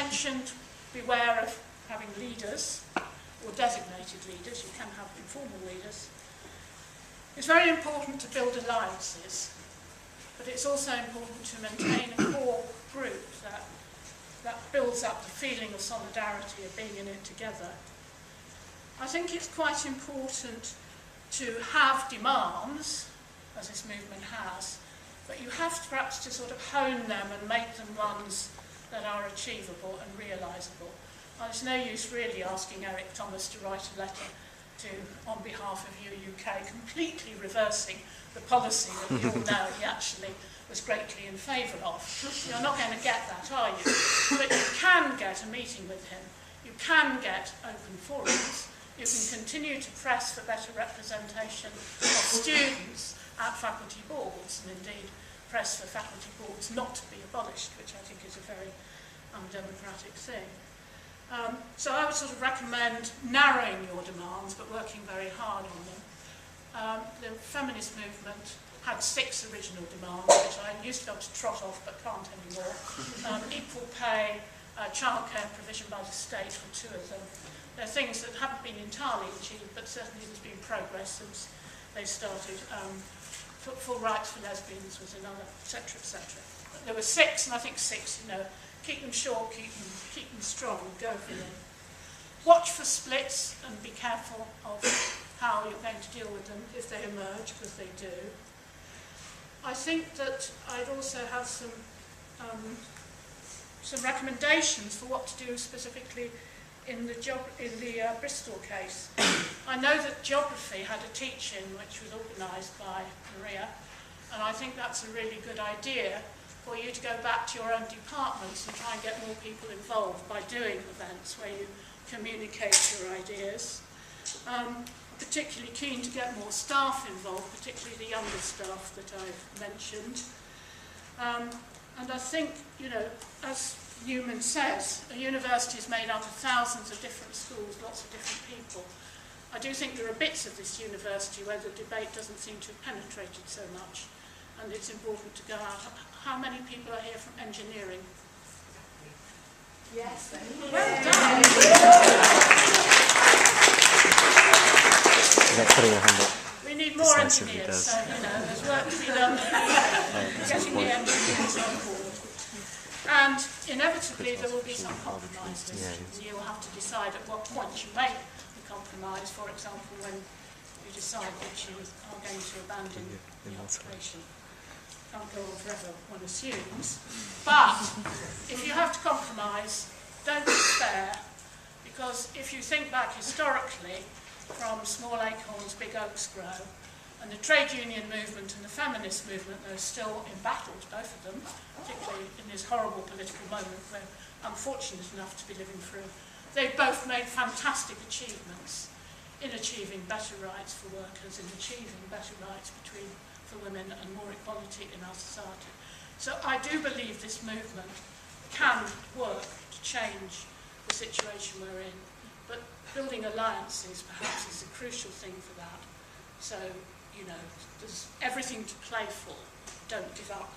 mentioned, beware of having leaders, or designated leaders. You can have informal leaders. It's very important to build alliances, but it's also important to maintain a core group that builds up the feeling of solidarity of being in it together. I think it's quite important to have demands, as this movement has, but you have to perhaps to sort of hone them and make them ones that are achievable and realisable. There's no use really asking Eric Thomas to write a letter on behalf of UK, completely reversing the policy that we all know he actually was greatly in favour of. You're not going to get that, are you? But you can get a meeting with him. You can get open forums. You can continue to press for better representation of students at faculty boards, and indeed press for faculty boards not to be abolished, which I think is a very undemocratic thing. So I would sort of recommend narrowing your demands, but working very hard on them. The feminist movement had 6 original demands, which I used to be able to trot off, but can't anymore. Equal pay, childcare provision by the state for 2 of them. They're things that haven't been entirely achieved, but certainly there's been progress since they started. Full rights for lesbians was another, etc., etc. There were 6, and I think 6, you know, keep them short, keep them strong, go for them. Watch for splits and be careful of how you're going to deal with them if they emerge, because they do. I think that I'd also have some recommendations for what to do specifically in the Bristol case. I know that geography had a teach-in which was organised by Maria, and I think that's a really good idea for you to go back to your own departments and try and get more people involved by doing events where you communicate your ideas. Particularly keen to get more staff involved, particularly the younger staff that I've mentioned. And I think, you know, as Newman says, a university is made up of thousands of different schools, lots of different people. I do think there are bits of this university where the debate doesn't seem to have penetrated so much, and it's important to go out. How many people are here from engineering? Yes. Well done. We need more engineers, so you know, there's work to be done getting the engineers on board. And inevitably there will be some compromises. You will have to decide at what point you make the compromise, for example, when you decide that you are going to abandon the occupation. Can't go on forever, one assumes. But if you have to compromise, don't despair, because if you think back historically, from small acorns, big oaks grow, and the trade union movement and the feminist movement are still in battles, both of them, particularly in this horrible political moment we're unfortunate enough to be living through. They both made fantastic achievements in achieving better rights for workers, in achieving better rights for women and more equality in our society. So I do believe this movement can work to change the situation we're in, but building alliances perhaps is a crucial thing for that. So, you know, there's everything to play for. Don't give up.